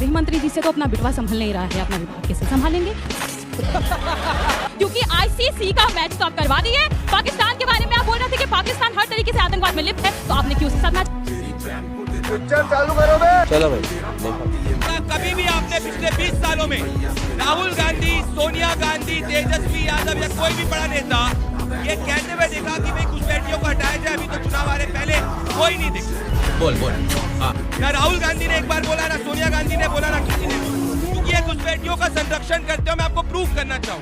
गृह मंत्री जी से तो अपना बिटवा संभल नहीं रहा है, अपना विभाग कैसे संभालेंगे? क्योंकि आईसीसी का मैच तो आप करवा दिए। पाकिस्तान के बारे में आप बोल रहे थे कि पाकिस्तान हर तरीके से आतंकवाद में लिप्त है, तो आपने क्यों उसके साथ मैच? चालू करो बे। चलो भाई। कभी भी आपने पिछले 20 सालों में राहुल गांधी, सोनिया गांधी, तेजस्वी यादव या कोई भी बड़ा नेता ये कहते हुए देखा कि भाई घुसपैठियों को हटाया जाए? अभी तो चुनाव आ रहे पहले कोई नहीं देखा। बोल ना राहुल गांधी ने एक बार बोला, ना सोनिया गांधी ने बोला, ना किसी ने। क्योंकि ये घुसपैठियों का संरक्षण करते हो, मैं आपको प्रूव करना चाहूँ।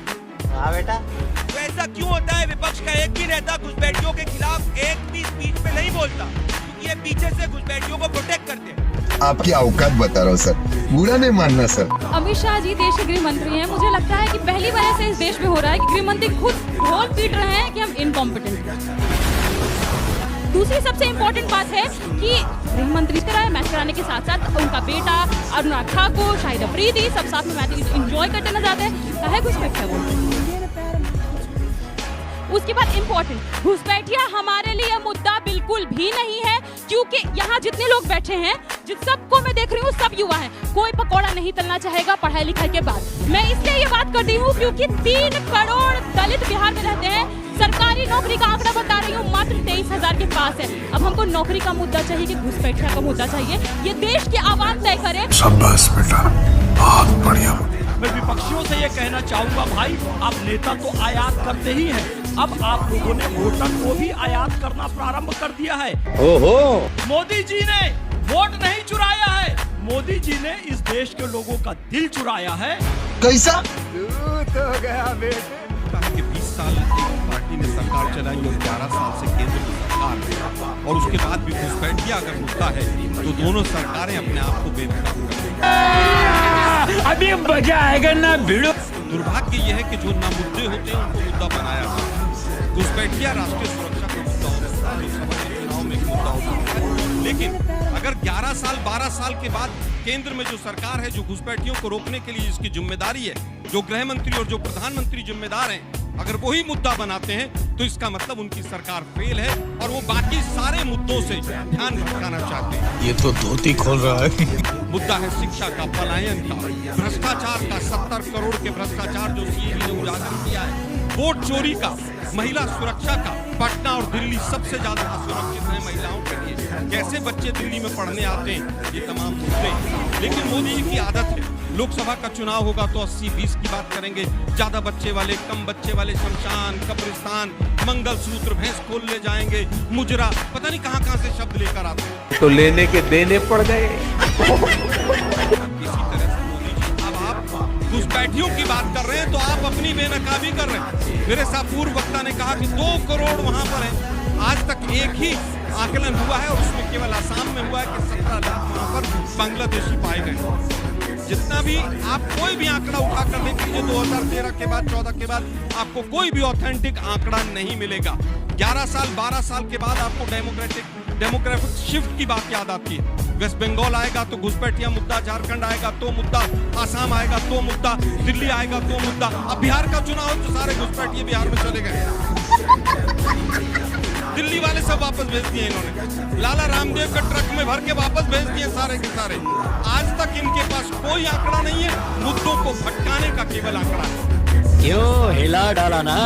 हाँ बेटा। तो ऐसा क्यों होता है? विपक्ष का एक भी नेता घुसपैठियों के खिलाफ एक भी स्पीच में नहीं बोलता, क्योंकि ये पीछे से घुसपैठियों को प्रोटेक्ट करते हैं। आपकी औकात बता रहा हूँ सर, बुरा नहीं मानना सर। अमित शाह जी देश के गृह मंत्री हैं। मुझे लगता है कि पहली बार ऐसे इस देश में हो रहा है कि गृह मंत्री खुद ढोल पीट रहे हैं कि हम इनकॉम्पिटेंट हैं। दूसरी सबसे इम्पोर्टेंट बात है कि गृह मंत्री तरह मैच कराने के साथ साथ उनका बेटा अनुराग ठाकुर, शाहिद अफरीदी सब साथ में मैच एंजॉय करते नजर आते हैं। कहे घुसपैठिया बोलते। उसके बाद इम्पोर्टेंट, घुसपैठिया हमारे लिए मुद्दा बिल्कुल भी नहीं है, क्योंकि यहाँ जितने लोग बैठे हैं, जिन सबको मैं देख रही हूँ, सब युवा हैं। कोई पकौड़ा नहीं तलना चाहेगा पढ़ाई लिखाई के बाद। मैं इसलिए ये बात करती हूँ क्योंकि 3 करोड़ दलित बिहार में रहते हैं। सरकारी नौकरी का आंकड़ा बता रही हूँ मात्र 23,000 के पास है। अब हमको नौकरी का मुद्दा चाहिए कि घुसपैठिया का मुद्दा चाहिए? ये देश की आवाम तय करे। शाबाश बेटा, बहुत बढ़िया। मैं विपक्षियों से ये कहना चाहूंगा, भाई आप नेता तो आयात करते ही हैं, अब आप लोगों ने वोटर को भी आयात करना प्रारंभ कर दिया है। ओहो, मोदी जी ने वोट नहीं चुराया है, मोदी जी ने इस देश के लोगों का दिल चुराया है। कैसा? तो गया बेटे। कि 20 साल एक पार्टी ने सरकार चलाई और 11 साल से केंद्र की सरकार है, और उसके बाद भी घुसपैठिया अगर मुद्दा है तो दोनों सरकारें अपने आप को बेनकाब कर रही हैं। अभी मजा आएगा ना भिड़ो। दुर्भाग्य यह है कि जो ना मुद्दे होते हैं उनको मुद्दा बनाया जाता है। घुसपैठिया राष्ट्रीय सुरक्षा का मुद्दा हो सकता है, लोकसभा के चुनाव में एक मुद्दा हो सकता है, लेकिन अगर 11 साल 12 साल के बाद केंद्र में जो सरकार है, जो घुसपैठियों को रोकने के लिए जिसकी जिम्मेदारी है, जो गृह मंत्री और जो प्रधानमंत्री जिम्मेदार हैं, अगर वही मुद्दा बनाते हैं तो इसका मतलब उनकी सरकार फेल है और वो बाकी सारे मुद्दों से ध्यान भटकाना चाहते हैं। ये तो धोती खोल रहा है। मुद्दा है शिक्षा का, पलायन का, भ्रष्टाचार का, 70 करोड़ के भ्रष्टाचार जो सीएजी ने उजागर किया है, वोट चोरी का, महिला सुरक्षा का। पटना और दिल्ली सबसे ज्यादा असुरक्षित है महिलाओं के लिए। कैसे बच्चे दिल्ली में पढ़ने आते हैं, ये तमाम मुद्दे। लेकिन मोदी जी की आदत है, लोकसभा का चुनाव होगा तो 80-20 की बात करेंगे, ज्यादा बच्चे वाले, कम बच्चे वाले, शमशान, कब्रिस्तान, मंगलसूत्र, भैंस खोल ले जाएंगे, मुजरा, पता नहीं कहां कहां से शब्द लेकर आते हैं। तो लेने के देने पड़ गए। इसी तरह से मोदी जी, अब आप घुसपैठियों की बात कर रहे हैं तो आप अपनी बेनकाबी कर रहे हैं। मेरे साथ पूर्व वक्ता ने कहा कि 2 करोड़ वहां पर है। आज तक एक ही आकलन हुआ है और उसमें केवल आसाम में हुआ है कि 17 लाख वहां पर बांग्लादेशी पाए गए। जितना भी आप कोई भी आंकड़ा उठा कर देख लीजिए, 2013 के बाद 14 के बाद आपको कोई भी ऑथेंटिक आंकड़ा नहीं मिलेगा। 11 साल 12 साल के बाद आपको डेमोग्राफिक शिफ्ट की बात याद आती है। वेस्ट बंगाल आएगा तो घुसपैठिया मुद्दा, झारखंड आएगा तो मुद्दा, आसाम आएगा तो मुद्दा, दिल्ली आएगा तो मुद्दा। अब बिहार का चुनाव तो सारे घुसपैठिए बिहार में चले गए। दिल्ली वाले सब वापस भेज दिए इन्होंने, लाला रामदेव का ट्रक में भर के वापस भेज दिए सारे के सारे। आज तक इनके पास कोई आंकड़ा नहीं है, मुद्दों को भटकाने का केवल आंकड़ा है। क्यों हिला डाला ना।